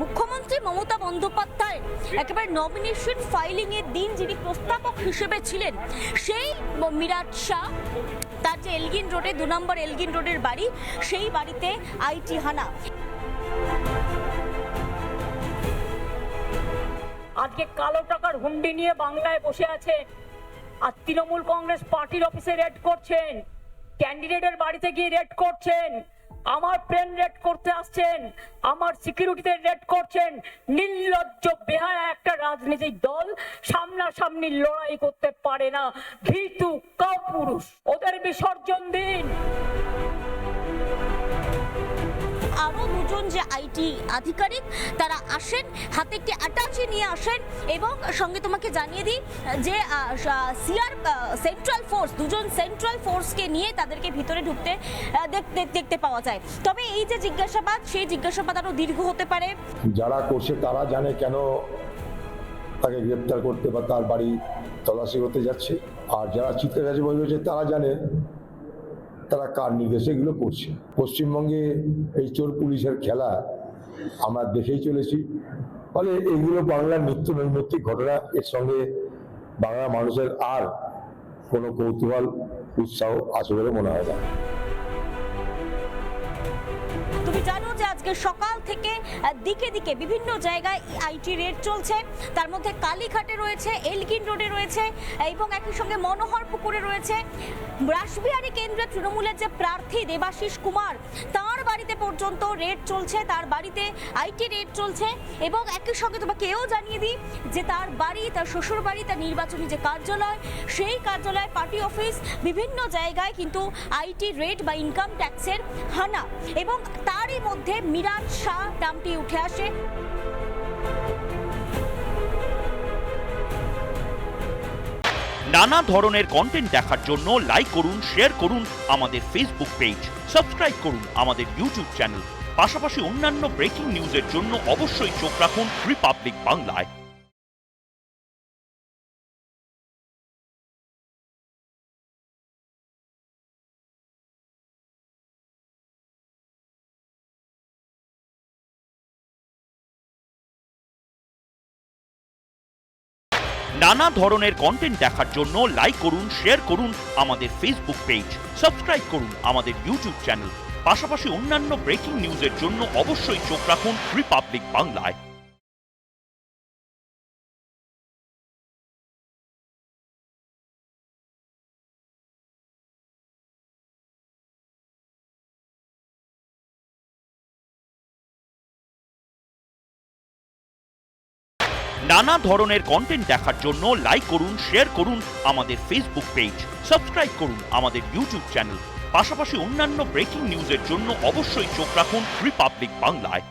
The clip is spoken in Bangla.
মুখ্যমন্ত্রী মমতা বন্দ্যোপাধ্যায় একেবারে নমিনেশন ফাইলিং এর দিন যিনি প্রস্তাবক হিসেবে ছিলেন, সেই মিরাজ শাহ, তার যে এলগিন রোডে 2 নম্বর এলগিন রোডের বাড়ি, সেই বাড়িতে আইটি হানা। আজকে কালো টাকার হুন্ডি নিয়ে বাংলায় বসে আছে, আর তৃণমূল কংগ্রেস পার্টির অফিসে রেড করছেন, ক্যান্ডিডেটের বাড়িতে গিয়ে রেড করছেন, আমার প্লেন রেড করতে আসছেন, আমার সিকিউরিটিতে রেড করছেন। নির্লজ্জ বেহায়া একটা রাজনৈতিক দল সামনাসামনি লড়াই করতে পারে না, ভীতু কাপুরুষ, ওদের বিসর্জন দিন। আরো দুজন যে আইটি আধিকারিক তারা আসেন, হাতে একটি অ্যাটাচি নিয়ে আসেন, এবং সঙ্গে তোমাকে জানিয়ে দিই যে সিআর সেন্ট্রাল ফোর্স, দুজন সেন্ট্রাল ফোর্সকে নিয়ে তাদেরকে ভিতরে ঢুকতে দেখতে পাওয়া যায়। তবে এই যে জিজ্ঞাসাবাদ, সেই জিজ্ঞাসাবাদ আরো দীর্ঘ হতে পারে। যারা করছে তারা জানে কেন তাকে গ্রেপ্তার করতে বা তার বাড়ি তল্লাশি করতে যাচ্ছে, আর যারা চিৎকারবাজি বলছে তারা জানে তারা কার নির্দেশে এগুলো করছে। পশ্চিমবঙ্গে এই চোর পুলিশের খেলা আমরা দেখেই চলেছি, ফলে এগুলো বাংলার নিত্য নৈমিত্তিক ঘটনা। এর সঙ্গে বাংলা মানুষের আর কোনো কৌতূহল উৎসাহ আছে বলে মনে হয় না। তুমি জানো যে আজকে সকাল থেকে দিকে দিকে বিভিন্ন জায়গায় আইটি রেড চলছে, তার মধ্যে কালীঘাটে রয়েছে, এলগিন রোডে রয়েছে, এবং একই সঙ্গে মনোহরপুকুরে রয়েছে। রাসবিহারী কেন্দ্রে তৃণমূলের যে প্রার্থী দেবাশিস কুমার, তার বাড়িতে পর্যন্ত রেড চলছে, তার বাড়িতে আইটি রেড চলছে। এবং একই সঙ্গে তোমাকে এও জানিয়ে দিই যে তার বাড়ি, তার শ্বশুর বাড়ি, তার নির্বাচনী যে কার্যালয়, সেই কার্যালয়, পার্টি অফিস, বিভিন্ন জায়গায় কিন্তু আইটি রেড বা ইনকাম ট্যাক্সের হানা। এবং তারই মধ্যে মিরাজ শাহ নামটি উঠে আসে। নানা ধরনের কন্টেন্ট দেখার জন্য লাইক করুন, শেয়ার করুন আমাদের ফেসবুক পেজ, সাবস্ক্রাইব করুন আমাদের ইউটিউব চ্যানেল। পাশাপাশি অন্যান্য ব্রেকিং নিউজের জন্য অবশ্যই চোখ রাখুন রিপাবলিক বাংলায়। নানা ধরনের কন্টেন্ট দেখার জন্য লাইক করুন, শেয়ার করুন আমাদের ফেসবুক পেজ, সাবস্ক্রাইব করুন আমাদের ইউটিউব চ্যানেল। পাশাপাশি অন্যান্য ব্রেকিং নিউজের জন্য অবশ্যই চোখ রাখুন রিপাবলিক বাংলায়। নানা ধরনের কন্টেন্ট দেখার জন্য লাইক করুন, শেয়ার করুন আমাদের ফেসবুক পেজ, সাবস্ক্রাইব করুন আমাদের ইউটিউব চ্যানেল। পাশাপাশি অন্যান্য ব্রেকিং নিউজের জন্য অবশ্যই চোখ রাখুন রিপাবলিক বাংলায়।